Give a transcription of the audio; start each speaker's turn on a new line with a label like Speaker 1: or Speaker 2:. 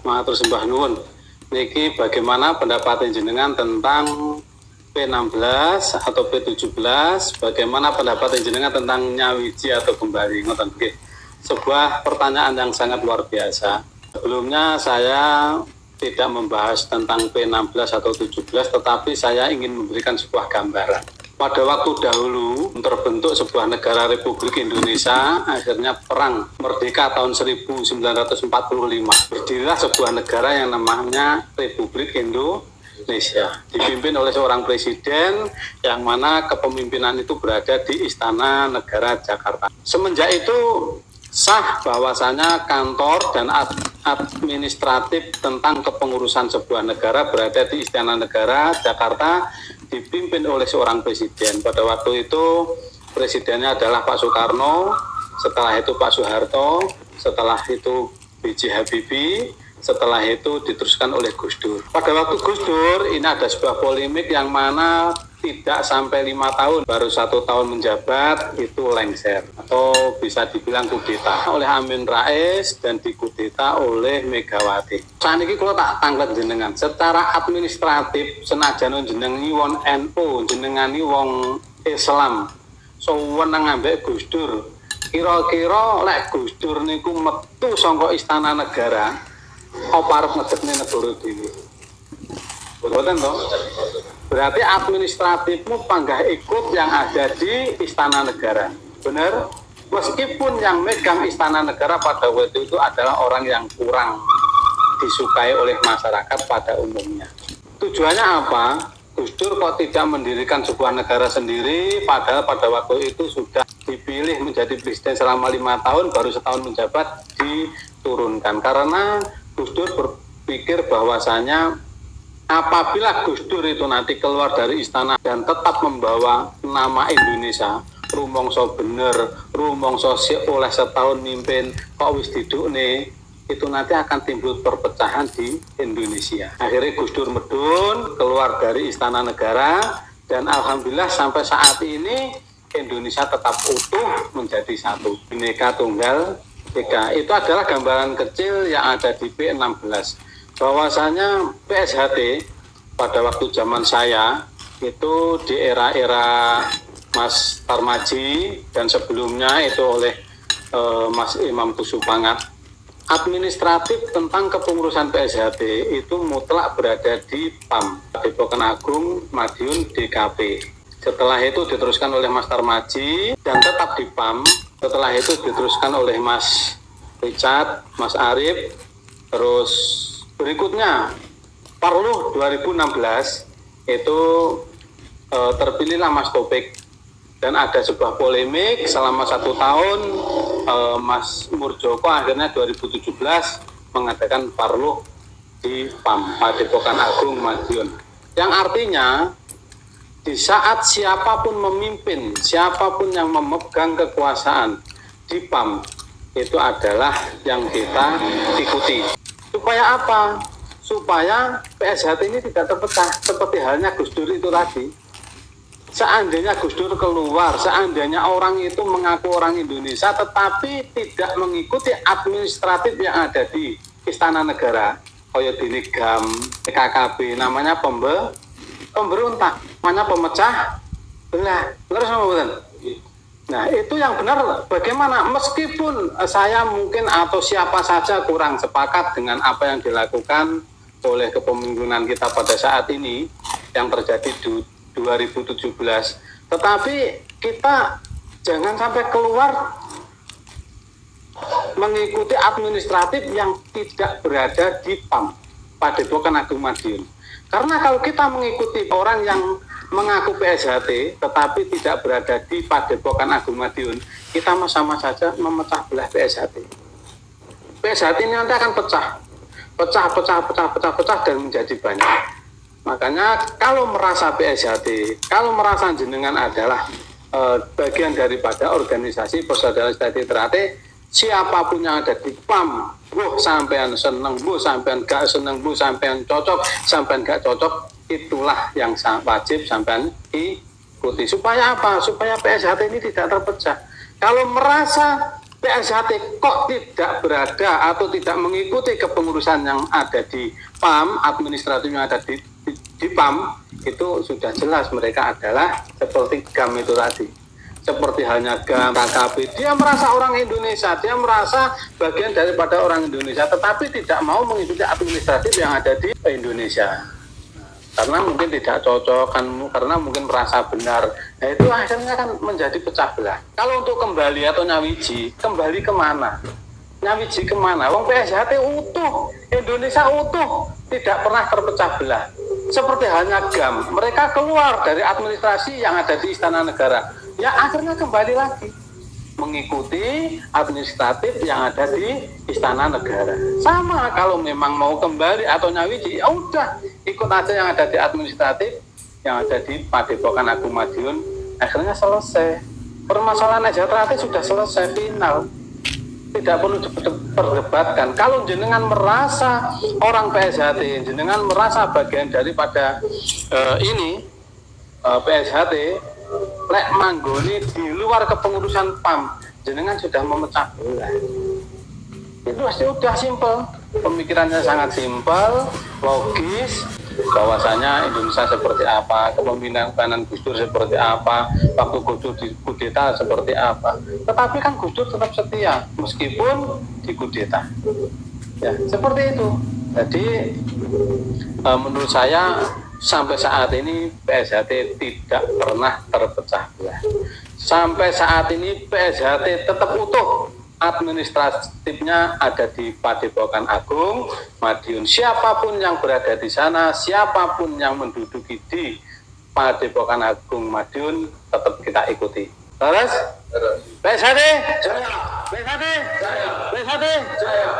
Speaker 1: Matur sembah nuwun. Niki bagaimana pendapat jenengan tentang P16 atau P17? Bagaimana pendapat jenengan tentang nyawiji atau kembali? Ngoten nggih. Sebuah pertanyaan yang sangat luar biasa. Sebelumnya saya tidak membahas tentang P16 atau 17, tetapi saya ingin memberikan sebuah gambaran. Pada waktu dahulu terbentuk sebuah negara Republik Indonesia, akhirnya perang merdeka tahun 1945. Berdirilah sebuah negara yang namanya Republik Indonesia, dipimpin oleh seorang presiden yang mana kepemimpinan itu berada di Istana Negara Jakarta. Semenjak itu sah bahwasanya kantor dan administratif tentang kepengurusan sebuah negara berada di Istana Negara Jakarta, dipimpin oleh seorang presiden. Pada waktu itu presidennya adalah Pak Soekarno, setelah itu Pak Soeharto, setelah itu B.J. Habibie, setelah itu diteruskan oleh Gus Dur. Pada waktu Gus Dur ini ada sebuah polemik yang mana tidak sampai 5 tahun, baru 1 tahun menjabat itu lengser atau bisa dibilang kudeta oleh Amin Rais dan dikudeta oleh Megawati. Saat ini kalau tak tanglet jenengan secara administratif senajan jenengan wong NU, jenengan wong Islam, so wenang ambek Gus Dur. Kira-kira lek Gus Dur niku metu saka Istana Negara, apa arep ngedekne negara dhewe? Betul toh? Berarti administratifmu panggah ikut yang ada di Istana Negara. Benar? Meskipun yang megang Istana Negara pada waktu itu adalah orang yang kurang disukai oleh masyarakat pada umumnya. Tujuannya apa? Gus Dur kok tidak mendirikan sebuah negara sendiri, padahal pada waktu itu sudah dipilih menjadi presiden selama 5 tahun, baru setahun menjabat diturunkan. Karena Gus Dur berpikir bahwasanya apabila Gus Dur itu nanti keluar dari istana dan tetap membawa nama Indonesia, rumongso bener, rumongso oleh setahun mimpin, kok wis didukne, itu nanti akan timbul perpecahan di Indonesia. Akhirnya Gus Dur medun, keluar dari Istana Negara, dan alhamdulillah sampai saat ini Indonesia tetap utuh menjadi satu. Bhinneka Tunggal Ika. Itu adalah gambaran kecil yang ada di P16. Bahwasanya PSHT pada waktu zaman saya itu di era-era Mas Tarmaji dan sebelumnya itu oleh Mas Imam Kusupangat, administratif tentang kepengurusan PSHT itu mutlak berada di PAM, Padepokan Agung Madiun DKP. Setelah itu diteruskan oleh Mas Tarmaji dan tetap di PAM. Setelah itu diteruskan oleh Mas Richard, Mas Arif, terus berikutnya Parluh 2016 itu terpilihlah Mas Topik dan ada sebuah polemik selama 1 tahun. Mas Murjoko akhirnya 2017 mengadakan Parluh di PAM, Padepokan Agung Madiun, yang artinya di saat siapapun memimpin, siapapun yang memegang kekuasaan di PAM itu adalah yang kita ikuti. Supaya apa? Supaya PSHT ini tidak terpecah seperti halnya Gus Dur itu tadi. Seandainya Gus Dur keluar, seandainya orang itu mengaku orang Indonesia tetapi tidak mengikuti administratif yang ada di Istana Negara, kaya dene GAM, PKKB, namanya pemberontak, namanya pemecah belah. Terus sama betul? Nah, itu yang benar. Bagaimana meskipun saya mungkin atau siapa saja kurang sepakat dengan apa yang dilakukan oleh kepemimpinan kita pada saat ini yang terjadi di 2017, tetapi kita jangan sampai keluar mengikuti administratif yang tidak berada di PAM, Padepokan Agung Madiun. Karena kalau kita mengikuti orang yang mengaku PSHT tetapi tidak berada di Padepokan Agung Madiun, kita sama saja memecah belah PSHT. PSHT ini nanti akan pecah dan menjadi banyak. Makanya kalau merasa PSHT, kalau merasa jenengan adalah bagian daripada organisasi Persaudaraan Sejahtera, siapapun yang ada di PAM, sampean seneng, sampean gak seneng, sampean cocok, sampean gak cocok, itulah yang wajib sampean ikuti. Supaya apa? Supaya PSHT ini tidak terpecah. Kalau merasa PSHT kok tidak berada atau tidak mengikuti kepengurusan yang ada di PAM, administratif yang ada di PAM, itu sudah jelas mereka adalah seperti GAM itu tadi. Seperti halnya GAM, KKP, dia merasa orang Indonesia, dia merasa bagian daripada orang Indonesia, tetapi tidak mau mengikuti administratif yang ada di Indonesia. Karena mungkin tidak cocok, karena mungkin merasa benar. Nah itu akhirnya kan menjadi pecah belah. Kalau untuk kembali atau nyawiji, kembali kemana? Nyawiji kemana? Wong PSHT utuh, Indonesia utuh, tidak pernah terpecah belah. Seperti halnya GAM, mereka keluar dari administrasi yang ada di Istana Negara. Ya akhirnya kembali lagi mengikuti administratif yang ada di Istana Negara. Sama kalau memang mau kembali atau nyawiji, ya udah ikut aja yang ada di administratif, yang ada di Padepokan Agung Madiun, akhirnya selesai. Permasalahan Ejatati sudah selesai, final. Tidak perlu diperdebatkan. Kalau jenengan merasa orang PSHT, jenengan merasa bagian daripada PSHT, lek manggoni di luar kepengurusan PAM, jenengan sudah memecah belah. Itu pasti udah simpel, pemikirannya sangat simpel, logis, bahwasanya Indonesia seperti apa, kepemimpinan Gus Dur seperti apa, waktu Gus Dur di kudeta seperti apa. Tetapi kan Gus Dur tetap setia meskipun di kudeta. Ya, seperti itu. Jadi menurut saya sampai saat ini PSHT tidak pernah terpecah belah. Sampai saat ini PSHT tetap utuh. Administratifnya ada di Padepokan Agung Madiun. Siapapun yang berada di sana, siapapun yang menduduki di Padepokan Agung Madiun, tetap kita ikuti. Terus? PSHT? Jaya. PSHT? Jaya. PSHT? Jaya.